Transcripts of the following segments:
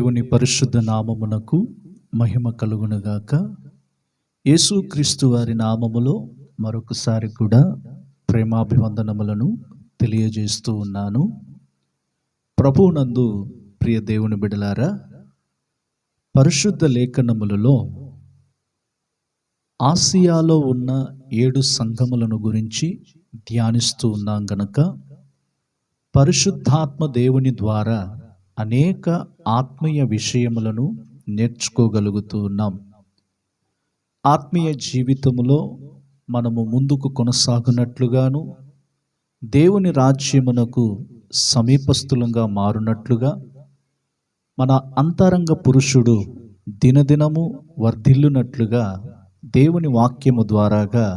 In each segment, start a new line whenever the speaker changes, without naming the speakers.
దేవుని పరిశుద్ధ నామమునకు మహిమ కలుగునుగాక. యేసుక్రీస్తు వారి నామములో మరొకసారి కూడా ప్రేమాభివందనములను తెలియజేస్తూ ఉన్నాను. ప్రభువునందు ప్రియ దేవుని బిడ్డలారా, పరిశుద్ధ లేఖనములలో ఆసియాలో ఉన్న 7 సంఘములను గురించి ధ్యానిస్తూ ఉన్నాం గనక పరిశుద్ధాత్మ దేవుని ద్వారా అనేక ఆత్మీయ విషయములను నేర్చుకోగలుగుతూ ఉన్నాం. ఆత్మీయ జీవితములో మనము ముందుకు కొనసాగునట్లుగాను, దేవుని రాజ్యమునకు సమీపస్థులంగా మారునట్లుగా, మన అంతరంగ పురుషుడు దినదినము వర్ధిల్లునట్లుగా దేవుని వాక్యము ద్వారాగా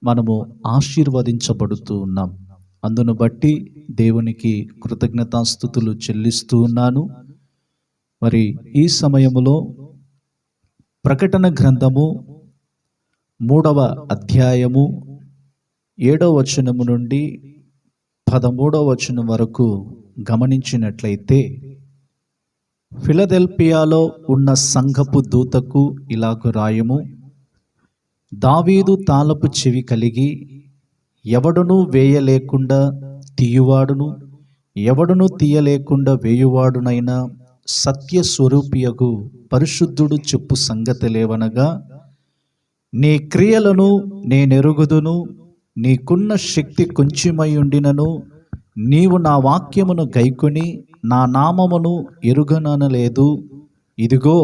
మనము ఆశీర్వదించబడుతూ ఉన్నాం. అందును బట్టి దేవునికి కృతజ్ఞతాస్తుతులు చెల్లిస్తూ ఉన్నాను. మరి ఈ సమయములో ప్రకటన గ్రంథము 3వ అధ్యాయము 7వ వచనము నుండి 13వ వచనం వరకు గమనించినట్లయితే, ఫిలదెల్ఫియాలో ఉన్న సంఘపు దూతకు ఇలాగు రాయము: దావీదు తాళపు చెవి కలిగి ఎవడునూ వేయలేకుండా తీయువాడును, ఎవడునూ తీయలేకుండా వేయువాడునైనా సత్యస్వరూపియగు పరిశుద్ధుడు చెప్పు సంగతులేవనగా, నీ క్రియలను నేనెరుగుదును, నీకున్న శక్తి కొంచెమై ఉండినను నీవు నా వాక్యమును గైకొని నా నామమును ఎరుగననలేదు. ఇదిగో,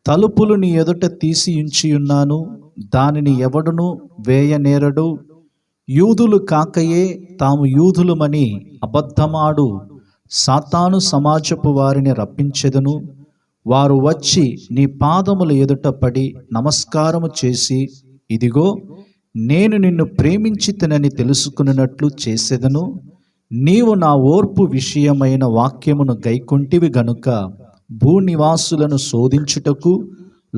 తలుపులు నీ ఎదుట తీసి ఉంచియున్నాను, దానిని ఎవడునూ వేయనేరడు. యూదులు కాకయే తాము యూదులమని అబద్ధమాడు సాతాను సమాజపు వారిని రప్పించెదను. వారు వచ్చి నీ పాదముల ఎదుట పడి నమస్కారము చేసి, ఇదిగో నేను నిన్ను ప్రేమించితినని తెలుసుకున్నట్లు చేసెదను. నీవు నా ఓర్పు విషయమైన వాక్యమును గైకొంటివి గనుక భూనివాసులను శోధించుటకు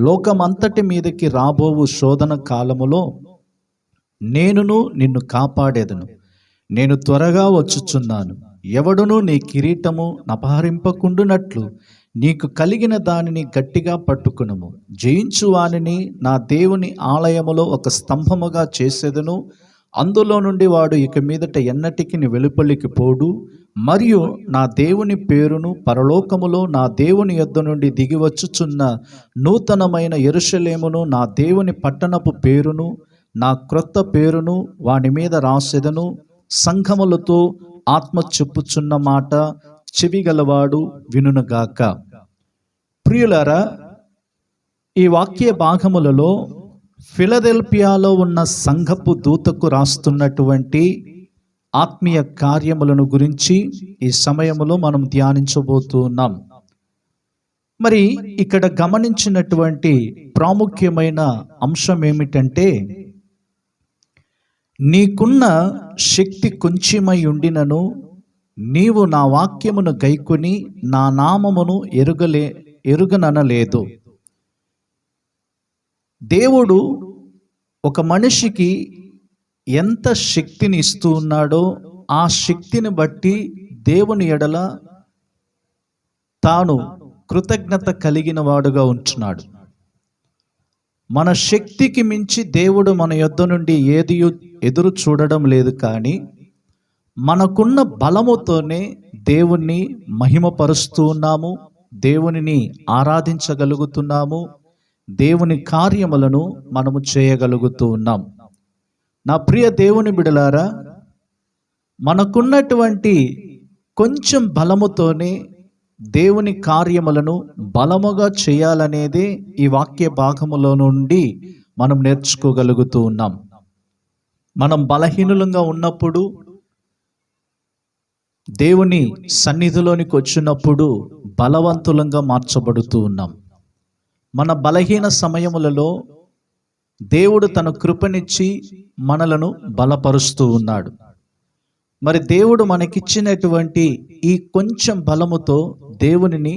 లోకమంతటి మీదకి రాబోవు శోధన కాలములో నేనును నిన్ను కాపాడేదను. నేను త్వరగా వచ్చుచున్నాను. ఎవడునూ నీ కిరీటము అపహరింపకుండునట్లు నీకు కలిగిన దానిని గట్టిగా పట్టుకునుము. జయించు వానిని నా దేవుని ఆలయములో ఒక స్తంభముగా చేసేదను. అందులో నుండి వాడు ఇక మీదట ఎన్నటికి వెలుపలికి పోడు. మరియు నా దేవుని పేరును పరలోకములో నా దేవుని యొద్ద నుండి దిగివచ్చుచున్న నూతనమైన యెరూషలేమును, నా దేవుని పట్టణపు పేరును, నా క్రొత్త పేరును వాని మీద రాసెదను. సంఘములతో ఆత్మ చెప్పుచున్న మాట చెవిగలవాడు వినుగాక. ప్రియులారా, ఈ వాక్య భాగములలో ఫిలదెల్ఫియాలో ఉన్న సంఘపు దూతకు రాస్తున్నటువంటి ఆత్మీయ కార్యములను గురించి ఈ సమయములో మనం ధ్యానించబోతూ ఉన్నాం. మరి ఇక్కడ గమనించినటువంటి ప్రాముఖ్యమైన అంశం ఏమిటంటే, నీకున్న శక్తి కొంచెమై ఉండినను నీవు నా వాక్యమును గైకొని నా నామమును ఎరుగననలేదు. దేవుడు ఒక మనిషికి ఎంత శక్తిని ఇస్తూ ఉన్నాడో ఆ శక్తిని బట్టి దేవుని ఎడల తాను కృతజ్ఞత కలిగిన వాడుగా ఉంటున్నాడు. మన శక్తికి మించి దేవుడు మన యొద్ద నుండి ఏది ఎదురు చూడడం లేదు. కానీ మనకున్న బలముతోనే దేవుణ్ణి మహిమపరుస్తూ ఉన్నాము, దేవునిని ఆరాధించగలుగుతున్నాము, దేవుని కార్యములను మనము చేయగలుగుతూ ఉన్నాం. నా ప్రియ దేవుని బిడలారా, మనకున్నటువంటి కొంచెం బలముతోనే దేవుని కార్యములను బలముగా చేయాలనేదే ఈ వాక్య భాగములో నుండి మనం నేర్చుకోగలుగుతూ ఉన్నాం. మనం బలహీనులంగా ఉన్నప్పుడు, దేవుని సన్నిధిలోనికి వచ్చినప్పుడు బలవంతులంగా మార్చబడుతూ ఉన్నాం. మన బలహీన సమయములలో దేవుడు తన కృపనిచ్చి మనలను బలపరుస్తూ ఉన్నాడు. మరి దేవుడు మనకిచ్చినటువంటి ఈ కొంచెం బలముతో దేవునిని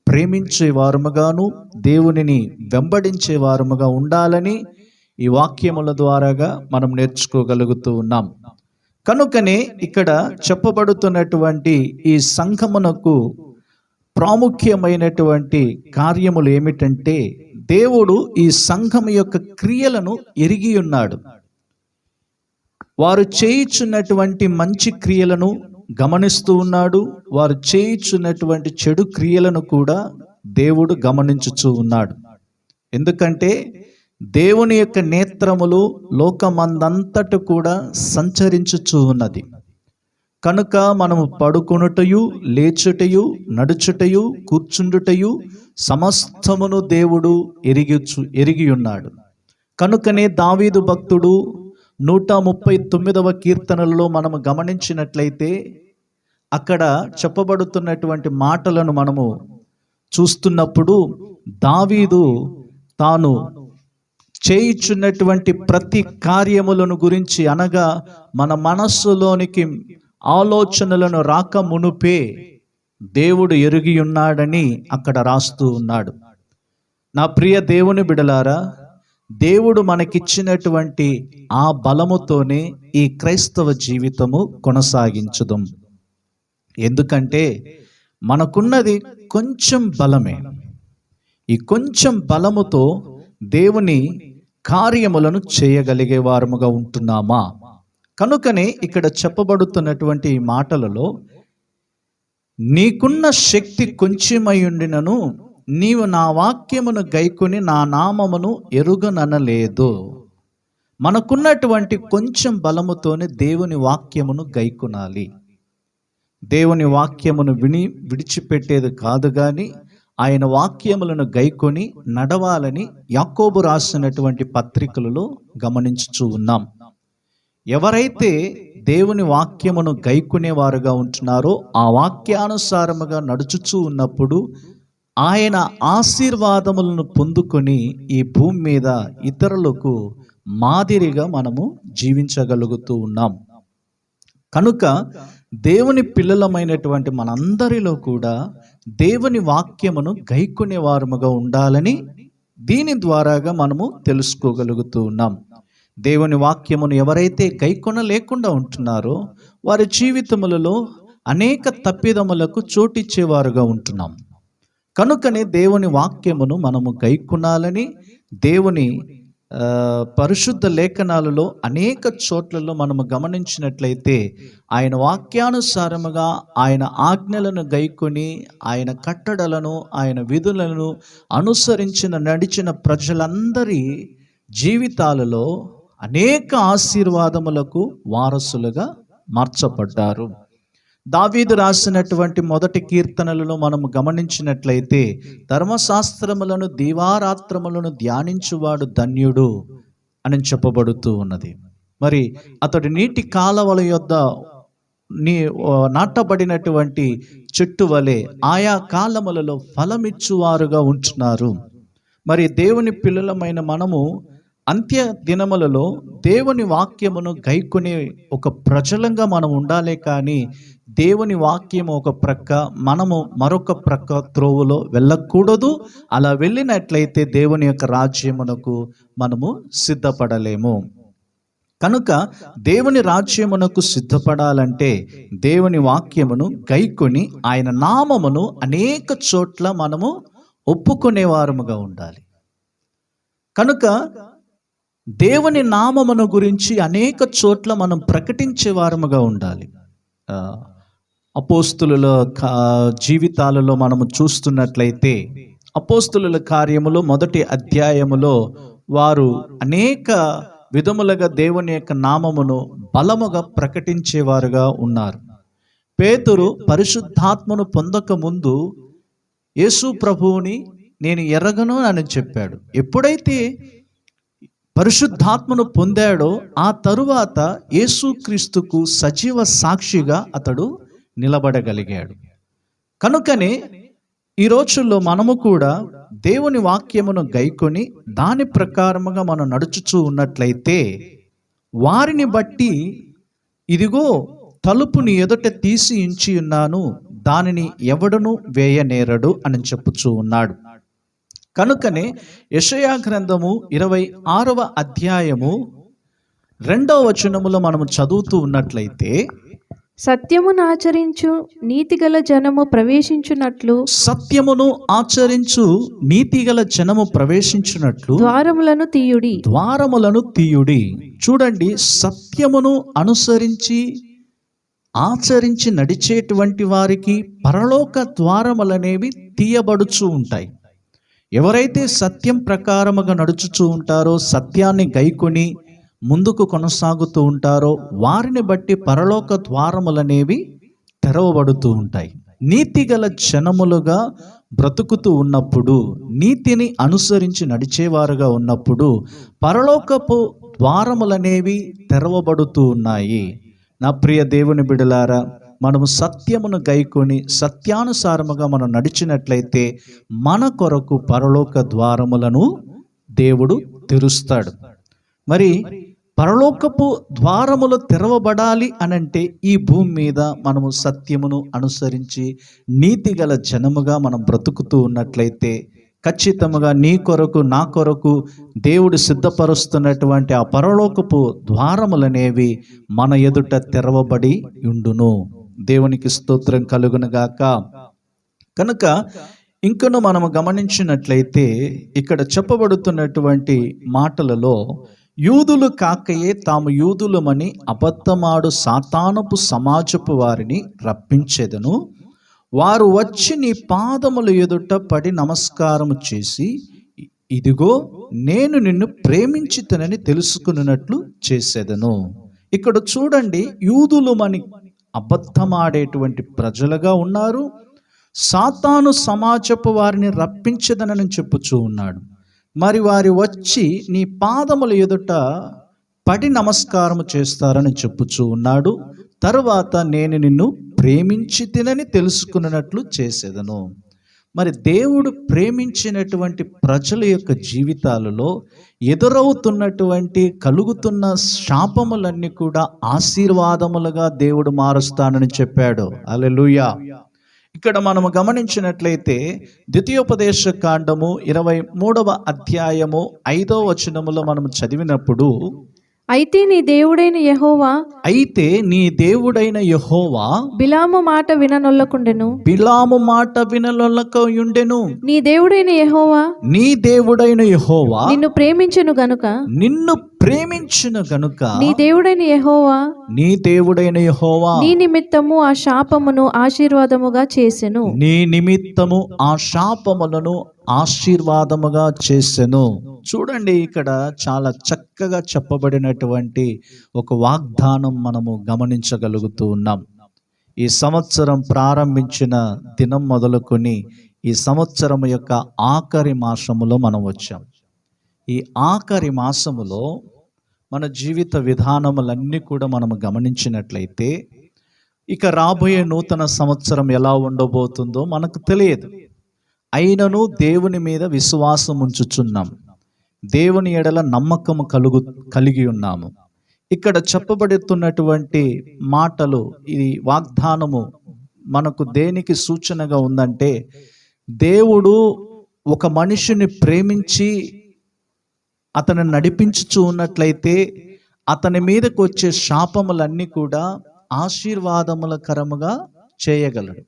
ప్రేమించే వారముగాను, దేవునిని వెంబడించే వారముగా ఉండాలని ఈ వాక్యముల ద్వారాగా మనం నేర్చుకోగలుగుతూ ఉన్నాం. కనుకనే ఇక్కడ చెప్పబడుతున్నటువంటి ఈ సంఘమునకు ప్రాముఖ్యమైనటువంటి కార్యములు ఏమిటంటే, దేవుడు ఈ సంఘం యొక్క క్రియలను ఎరిగి ఉన్నాడు. వారు చేయుచున్నటువంటి మంచి క్రియలను గమనిస్తూ ఉన్నాడు. వారు చేయుచున్నటువంటి చెడు క్రియలను కూడా దేవుడు గమనించుచూ ఉన్నాడు. ఎందుకంటే దేవుని యొక్క నేత్రములు లోకమందంతట కూడా సంచరించుచూ ఉన్నది. కనుక మనము పడుకొనుటయు, లేచుటయు, నడుచుటయు, కూర్చుండుటయు సమస్తమును దేవుడు ఎరిగి ఉన్నాడు. కనుకనే దావీదు భక్తుడు 139వ కీర్తనలలో మనము గమనించినట్లయితే అక్కడ చెప్పబడుతున్నటువంటి మాటలను మనము చూస్తున్నప్పుడు, దావీదు తాను చేయుచున్నటువంటి ప్రతి కార్యములను గురించి, అనగా మన మనస్సులోనికి ఆలోచనలను రాక మునుపే దేవుడు ఎరిగి ఉన్నాడని అక్కడ రాస్తూ ఉన్నాడు. నా ప్రియ దేవుని బిడలారా, దేవుడు మనకిచ్చినటువంటి ఆ బలముతోనే ఈ క్రైస్తవ జీవితము కొనసాగించుదాం. ఎందుకంటే మనకున్నది కొంచెం బలమే. ఈ కొంచెం బలముతో దేవుని కార్యములను చేయగలిగే వారముగా ఉంటున్నామా? కనుకనే ఇక్కడ చెప్పబడుతున్నటువంటి ఈ మాటలలో, నీకున్న శక్తి కొంచెమై ఉండినను నీవు నా వాక్యమును గైకొని నా నామమును ఎరుగననలేదు. మనకున్నటువంటి కొంచెం బలముతోనే దేవుని వాక్యమును గైకొనాలి. దేవుని వాక్యమును విడిచిపెట్టేది కాదు, కానీ ఆయన వాక్యములను గైకొని నడవాలని యాకోబు రాసినటువంటి పత్రికలలో గమనించుచూ ఉన్నాం. ఎవరైతే దేవుని వాక్యమును గైకొనేవారుగా ఉంటున్నారో, ఆ వాక్యానుసారముగా నడుచుచూ ఉన్నప్పుడు ఆయన ఆశీర్వాదములను పొందుకొని ఈ భూమి మీద ఇతరులకు మాదిరిగా మనము జీవించగలుగుతూ ఉన్నాం. కనుక దేవుని పిల్లలమైనటువంటి మనందరిలో కూడా దేవుని వాక్యమును గైకొనే వారముగా ఉండాలని దీని ద్వారాగా మనము తెలుసుకోగలుగుతూ ఉన్నాం. దేవుని వాక్యమును ఎవరైతే గైకొనలేకుండా ఉంటున్నారో వారి జీవితములలో అనేక తప్పిదములకు చోటిచ్చేవారుగా ఉంటున్నాం. కనుకనే దేవుని వాక్యమును మనము గైకొనాలని దేవుని పరిశుద్ధ లేఖనాలలో అనేక చోట్లలో మనము గమనించినట్లయితే, ఆయన వాక్యానుసారముగా ఆయన ఆజ్ఞలను గైకొని ఆయన కట్టడలను ఆయన విధులను నడిచిన ప్రజలందరి జీవితాలలో అనేక ఆశీర్వాదములకు వారసులుగా మార్చబడ్డారు. దావీదు రాసినటువంటి మొదటి కీర్తనలను మనము గమనించినట్లయితే, ధర్మశాస్త్రములను దీవారాత్రములను ధ్యానించువాడు ధన్యుడు అని చెప్పబడుతూ ఉన్నది. మరి అతడు నీటి కాలవల యొద్ద నాటబడినటువంటి చెట్టు వలె ఆయా కాలములలో ఫలమిచ్చువారుగా ఉంటున్నారు. మరి దేవుని పిల్లలమైన మనము అంత్య దినములలో దేవుని వాక్యమును గైకొనే ఒక ప్రజలంగా మనం ఉండాలి. కానీ దేవుని వాక్యము ఒక ప్రక్క, మనము మరొక ప్రక్క త్రోవలో వెళ్ళకూడదు. అలా వెళ్ళినట్లయితే దేవుని యొక్క రాజ్యమునకు మనము సిద్ధపడలేము. కనుక దేవుని రాజ్యమునకు సిద్ధపడాలంటే దేవుని వాక్యమును గైకొని ఆయన నామమును అనేక చోట్ల మనము ఒప్పుకునేవారముగా ఉండాలి. కనుక దేవుని నామమును గురించి అనేక చోట్ల మనం ప్రకటించే వారముగా ఉండాలి. అపోస్తుల జీవితాలలో మనము చూస్తున్నట్లయితే, అపోస్తుల కార్యములు 1వ అధ్యాయములో వారు అనేక విధములుగా దేవుని యొక్క నామమును బలముగా ప్రకటించేవారుగా ఉన్నారు. పేతురు పరిశుద్ధాత్మను పొందక ముందు యేసు ప్రభువుని నేను ఎరగను అని చెప్పాడు. ఎప్పుడైతే పరిశుద్ధాత్మను పొందాడో ఆ తరువాత యేసుక్రీస్తుకు సజీవ సాక్షిగా అతడు నిలబడగలిగాడు. కనుకనే ఈ రోజుల్లో మనము కూడా దేవుని వాక్యమును గైకొని దాని ప్రకారముగా మనం నడుచుచూ ఉన్నట్లయితే, వారిని బట్టి ఇదిగో తలుపు నీ ఎదుట తీసి ఉంచి ఉన్నాను, దానిని ఎవడును వేయనేరడు అని చెప్పుచూ ఉన్నాడు. కనుకనే యెషయా గ్రంథము 26వ అధ్యాయము 2వ వచనములో మనము చదువుతూ ఉన్నట్లయితే,
సత్యమును ఆచరించు నీతిగల జనము ప్రవేశించున్నట్లు
సత్యమును ఆచరించు నీతిగల జనము ప్రవేశించినట్లు
ద్వారములను తీయుడి.
ద్వారములను తీయుడి. చూడండి, సత్యమును అనుసరించి ఆచరించి నడిచేటువంటి వారికి పరలోక ద్వారములనేవి తీయబడుచు ఉంటాయి. ఎవరైతే సత్యం ప్రకారముగా నడుచుచూ ఉంటారో, సత్యాన్ని గైకొని ముందుకు కొనసాగుతూ ఉంటారో, వారిని బట్టి పరలోక ద్వారములనేవి తెరవబడుతూ ఉంటాయి. నీతిగల జనములుగా బ్రతుకుతూ ఉన్నప్పుడు, నీతిని అనుసరించి నడిచేవారుగా ఉన్నప్పుడు పరలోకపు ద్వారములనేవి తెరవబడుతూ ఉన్నాయి. నా ప్రియ దేవుని బిడ్డలారా, మనము సత్యమును గైకొని సత్యానుసారముగా మనం నడిచినట్లయితే మన కొరకు పరలోక ద్వారములను దేవుడు తెరుస్తాడు. మరి పరలోకపు ద్వారములు తెరవబడాలి అనంటే ఈ భూమి మీద మనము సత్యమును అనుసరించి నీతిగల జనముగా మనం బ్రతుకుతూ ఉన్నట్లయితే ఖచ్చితంగా నీ కొరకు నా కొరకు దేవుడు సిద్ధపరుస్తున్నటువంటి ఆ పరలోకపు ద్వారములనేవి మన ఎదుట తెరవబడి ఉండును. దేవునికి స్తోత్రం కలుగునుగాక. కనుక ఇంకను మనము గమనించినట్లయితే ఇక్కడ చెప్పబడుతున్నటువంటి మాటలలో యూదులు కాకయే తాము యూదులమని అబద్ధమాడు సాతానపు సమాజపు వారిని రప్పించెదను. వారు వచ్చి నీ పాదముల ఎదుట పడి నమస్కారము చేసి, ఇదిగో నేను నిన్ను ప్రేమించితనని తెలుసుకున్నట్లు చేసేదను. ఇక్కడ చూడండి, యూదులమని అబద్ధమాడేటువంటి ప్రజలుగా ఉన్నారు. సాతాను సమాజపు వారిని రప్పించదనని చెప్పుచూ ఉన్నాడు. మరి వారి వచ్చి నీ పాదముల ఎదుట పడి నమస్కారము చేస్తారని చెప్పుచూ ఉన్నాడు. తరువాత నేను నిన్ను ప్రేమించి తినని తెలుసుకున్నట్లు చేసేదను. మరి దేవుడు ప్రేమించినటువంటి ప్రజల యొక్క జీవితాలలో ఎదురవుతున్నటువంటి కలుగుతున్న శాపములన్నీ కూడా ఆశీర్వాదములుగా దేవుడు మారుస్తానని చెప్పాడు. హల్లెలూయా. ఇక్కడ మనము గమనించినట్లయితే ద్వితీయోపదేశ కాండము 23వ అధ్యాయము 5వ వచనములో మనము చదివినప్పుడు,
అయితే నీ దేవుడైన యెహోవా బిలాము మాట విననొల్లకుండెను. నీ దేవుడైన యెహోవా నిన్ను ప్రేమించెను గనుక నీ దేవుడైన యెహోవా నీ నిమిత్తము ఆ శాపమును ఆశీర్వాదముగా చేసెను.
ఆశీర్వాదముగా చేసెను. చూడండి, ఇక్కడ చాలా చక్కగా చెప్పబడినటువంటి ఒక వాగ్దానం మనము గమనించగలుగుతూ ఉన్నాం. ఈ సంవత్సరం ప్రారంభించిన దినం మొదలుకొని ఈ సంవత్సరం యొక్క ఆఖరి మాసములో మనం వచ్చాం. ఈ ఆఖరి మాసములో మన జీవిత విధానములన్నీ కూడా మనము గమనించినట్లయితే ఇక రాబోయే నూతన సంవత్సరం ఎలా ఉండబోతుందో మనకు తెలియదు. అయినను దేవుని మీద విశ్వాసం ఉంచుచున్నాం, దేవుని ఎడల నమ్మకము కలిగి ఉన్నాము. ఇక్కడ చెప్పబడుతున్నటువంటి మాటలు, ఈ వాగ్దానము మనకు దేనికి సూచనగా ఉందంటే, దేవుడు ఒక మనిషిని ప్రేమించి అతను నడిపించుచూ ఉన్నట్లయితే అతని మీదకు వచ్చే శాపములన్నీ కూడా ఆశీర్వాదములకరముగా చేయగలడు,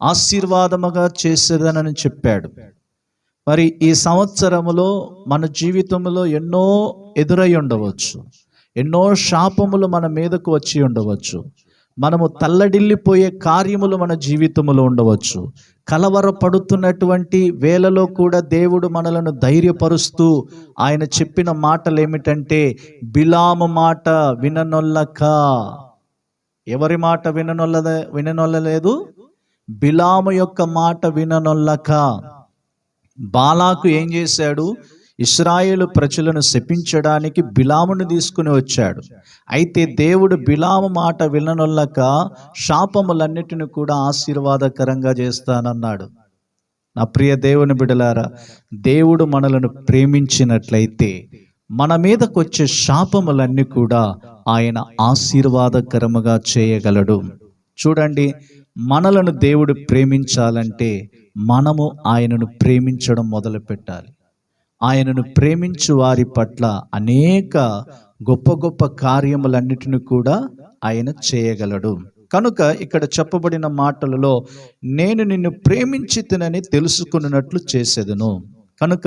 ఆశీర్వాదముగా చేసేదనని చెప్పాడు. మరి ఈ సంవత్సరములో మన జీవితంలో ఎన్నో ఎదురై ఉండవచ్చు, ఎన్నో శాపములు మన మీదకు వచ్చి ఉండవచ్చు, మనము తల్లడిల్లిపోయే కార్యములు మన జీవితంలో ఉండవచ్చు. కలవరపడుతున్నటువంటి వేళలో కూడా దేవుడు మనలను ధైర్యపరుస్తూ ఆయన చెప్పిన మాటలు ఏమిటంటే, బిలాము మాట విననొల్లక. ఎవరి మాట విననొల్లలేదు? బిలాము యొక్క మాట విననొల్లక. బాలాకు ఏం చేశాడు? ఇశ్రాయేలు ప్రజలను శపించడానికి బిలామును తీసుకుని వచ్చాడు. అయితే దేవుడు బిలాము మాట విననొల్లక శాపములన్నిటిని కూడా ఆశీర్వాదకరంగా చేస్తానన్నాడు. నా ప్రియ దేవుని బిడ్డలారా, దేవుడు మనలను ప్రేమించినట్లయితే మన మీదకు వచ్చే శాపములన్నీ కూడా ఆయన ఆశీర్వాదకరముగా చేయగలడు. చూడండి, మనలను దేవుడు ప్రేమించాలంటే మనము ఆయనను ప్రేమించడం మొదలు పెట్టాలి. ఆయనను ప్రేమించు వారి పట్ల అనేక గొప్ప గొప్ప కార్యములన్నిటిని కూడా ఆయన చేయగలడు. కనుక ఇక్కడ చెప్పబడిన మాటలలో నేను నిన్ను ప్రేమించితినని తెలుసుకున్నట్లు చేసేదను. కనుక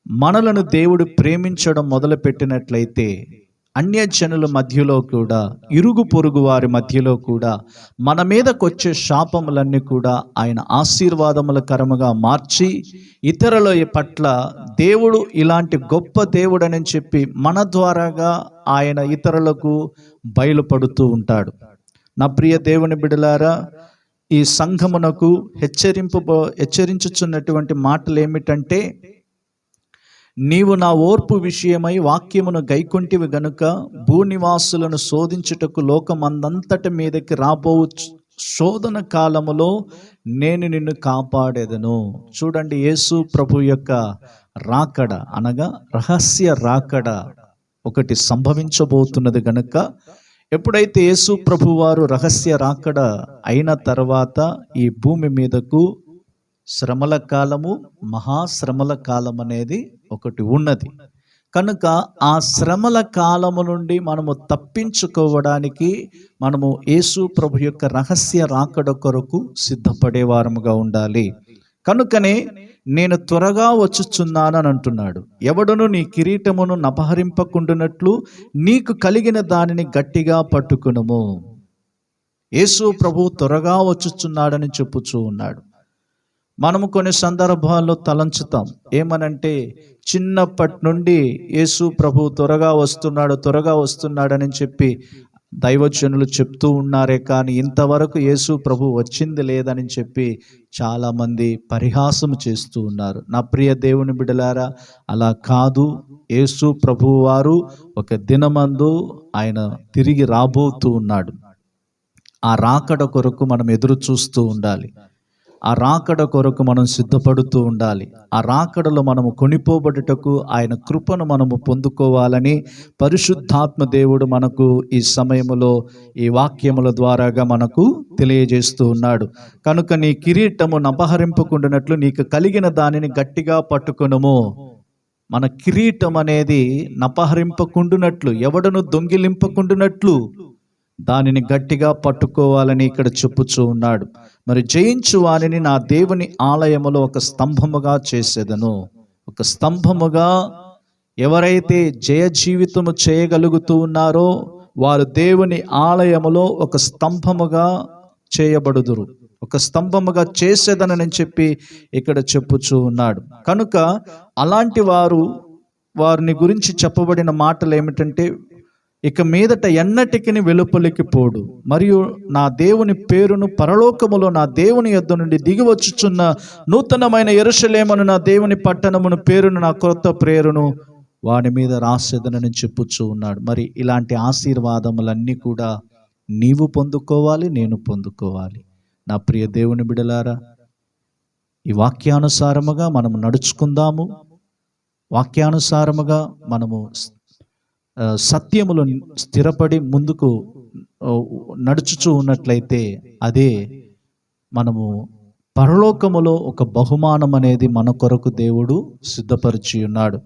మనలను దేవుడు ప్రేమించడం మొదలుపెట్టినట్లయితే అన్యజనుల మధ్యలో కూడా, ఇరుగు పొరుగు వారి మధ్యలో కూడా మన మీదకు వచ్చే శాపములన్నీ కూడా ఆయన ఆశీర్వాదములకరముగా మార్చి ఇతరుల పట్ల దేవుడు ఇలాంటి గొప్ప దేవుడని చెప్పి మన ద్వారాగా ఆయన ఇతరులకు బయలుపడుతూ ఉంటాడు. నా ప్రియ దేవుని బిడ్డలారా, ఈ సంఘమునకు హెచ్చరించుచున్నటువంటి మాటలు ఏమిటంటే, నీవు నా ఓర్పు విషయమై వాక్యమును గైకొంటివి గనుక భూనివాసులను శోధించుటకు లోకమందంతటి మీదకి రాబోవు శోధన కాలములో నేను నిన్ను కాపాడేదను. చూడండి, యేసు ప్రభు యొక్క రాకడ అనగా రహస్య రాకడ ఒకటి సంభవించబోతున్నది గనుక, ఎప్పుడైతే యేసు ప్రభు వారు రహస్య రాకడ అయిన తర్వాత ఈ భూమి మీదకు శ్రమల కాలము, మహాశ్రమల కాలం అనేది ఒకటి ఉన్నది. కనుక ఆ శ్రమల కాలము నుండి మనము తప్పించుకోవడానికి మనము యేసు ప్రభు యొక్క రహస్య రాకడ కొరకు సిద్ధపడే వారముగా ఉండాలి. కనుకనే నేను త్వరగా వచ్చుచున్నానని అంటున్నాడు. ఎవడును నీ కిరీటమును నపహరింపకుండునట్లు నీకు కలిగిన దానిని గట్టిగా పట్టుకునుము. యేసు ప్రభు త్వరగా వచ్చుచున్నాడని చెప్పుచూ ఉన్నాడు. మనము కొన్ని సందర్భాల్లో తలంచుతాం, ఏమనంటే చిన్నప్పటి నుండి యేసు ప్రభు త్వరగా వస్తున్నాడని చెప్పి దైవజనులు చెప్తూ ఉన్నారే కానీ ఇంతవరకు యేసు ప్రభు వచ్చింది లేదని చెప్పి చాలామంది పరిహాసం చేస్తూ ఉన్నారు. నా ప్రియ దేవుని బిడ్డలారా, అలా కాదు. యేసు ప్రభు వారు ఒక దినమందు ఆయన తిరిగి రాబోతూ ఉన్నాడు. ఆ రాకడ కొరకు మనం ఎదురు చూస్తూ ఉండాలి. ఆ రాకడ కొరకు మనం సిద్ధపడుతూ ఉండాలి. ఆ రాకడలో మనము కొనిపోబడుటకు ఆయన కృపను మనము పొందుకోవాలని పరిశుద్ధాత్మ దేవుడు మనకు ఈ సమయంలో ఈ వాక్యముల ద్వారాగా మనకు తెలియజేస్తూ ఉన్నాడు. కనుక నీ కిరీటము నపహరింపకుండానట్లు నీకు కలిగిన దానిని గట్టిగా పట్టుకొనుము. మన కిరీటం అనేది నపహరింపకుండునట్లు, ఎవడను దొంగిలింపకుండునట్లు దానిని గట్టిగా పట్టుకోవాలని ఇక్కడ చెప్పుచూ ఉన్నాడు. మరి జయించు వారిని నా దేవుని ఆలయములో ఒక స్తంభముగా చేసేదను. ఒక స్తంభముగా ఎవరైతే జయ జీవితము చేయగలుగుతూ ఉన్నారో వారు దేవుని ఆలయములో ఒక స్తంభముగా చేయబడుదురు. ఒక స్తంభముగా చేసేదనని చెప్పి ఇక్కడ చెప్పుచూ ఉన్నాడు. కనుక అలాంటి వారిని గురించి చెప్పబడిన మాటలు ఏమిటంటే, ఇక మీదట ఎన్నటికిని వెలుపలికి పోడు, మరియు నా దేవుని పేరును పరలోకములో నా దేవుని యొద్ద నుండి దిగివచ్చుచున్న నూతనమైన యెరూషలేమును నా దేవుని పట్టణమును పేరును నా క్రొత్త పేరును వాని మీద రాసేదనని చెప్పుచూ ఉన్నాడు. మరి ఇలాంటి ఆశీర్వాదములన్నీ కూడా నీవు పొందుకోవాలి, నేను పొందుకోవాలి. నా ప్రియ దేవుని బిడలారా, ఈ వాక్యానుసారముగా మనము నడుచుకుందాము. వాక్యానుసారముగా మనము సత్యములు స్థిరపడి ముందుకు నడుచుచూ ఉన్నట్లయితే అదే మనము పరలోకములో ఒక బహుమానం అనేది మన కొరకు దేవుడు సిద్ధపరిచి ఉన్నాడు.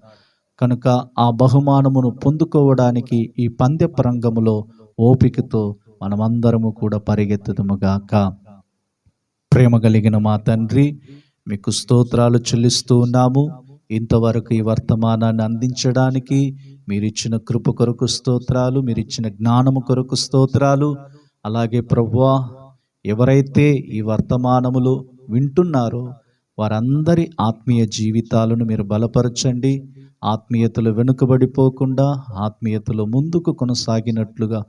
కనుక ఆ బహుమానమును పొందుకోవడానికి ఈ పందెపు రంగములో ఓపికతో మనమందరము కూడా పరిగెత్తుదుముగాక. ప్రేమ కలిగిన మా తండ్రి, మీకు స్తోత్రాలు చెల్లిస్తూ ఉన్నాము. ఇంతవరకు ఈ వర్తమానాన్ని అందించడానికి మీరిచ్చిన కృప కొరకు స్తోత్రాలు, మీరిచ్చిన జ్ఞానము కొరకు స్తోత్రాలు. అలాగే ప్రభువా, ఎవరైతే ఈ వర్తమానములు వింటున్నారో వారందరి ఆత్మీయ జీవితాలను మీరు బలపరచండి. ఆత్మీయతలు వెనుకబడిపోకుండా ఆత్మీయతలు ముందుకు కొనసాగినట్లుగా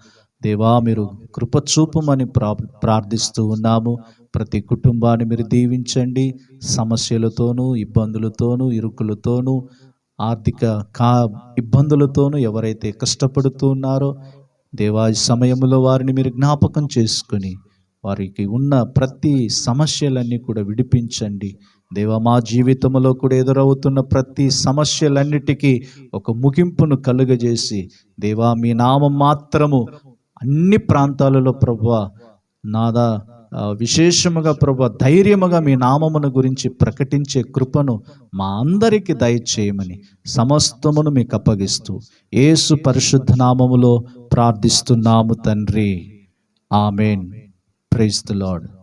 దేవా మీరు కృప చూపమని ప్రార్థిస్తూ ఉన్నాము. ప్రతి కుటుంబాన్ని మీరు దీవించండి. సమస్యలతోనూ, ఇబ్బందులతోనూ, ఇరుకులతోనూ, ఆర్థిక ఇబ్బందులతోనూ ఎవరైతే కష్టపడుతూ ఉన్నారో దేవా, ఈ సమయంలో వారిని మీరు జ్ఞాపకం చేసుకుని వారికి ఉన్న ప్రతి సమస్యలన్నీ కూడా విడిపించండి. దేవా, మా జీవితంలో కూడా ఎదురవుతున్న ప్రతి సమస్యలన్నిటికీ ఒక ముగింపును కలుగజేసి దేవా, మీ నామం మాత్రము అన్ని ప్రాంతాలలో ప్రభువా నాదా విశేషముగా ప్రభువా ధైర్యముగా మీ నామమును గురించి ప్రకటించే కృపను మా అందరికీ దయచేయమని సమస్తమును మీకు అప్పగిస్తూ యేసు పరిశుద్ధ నామములో ప్రార్థిస్తున్నాము తండ్రి. ఆమేన్. Praise the lord.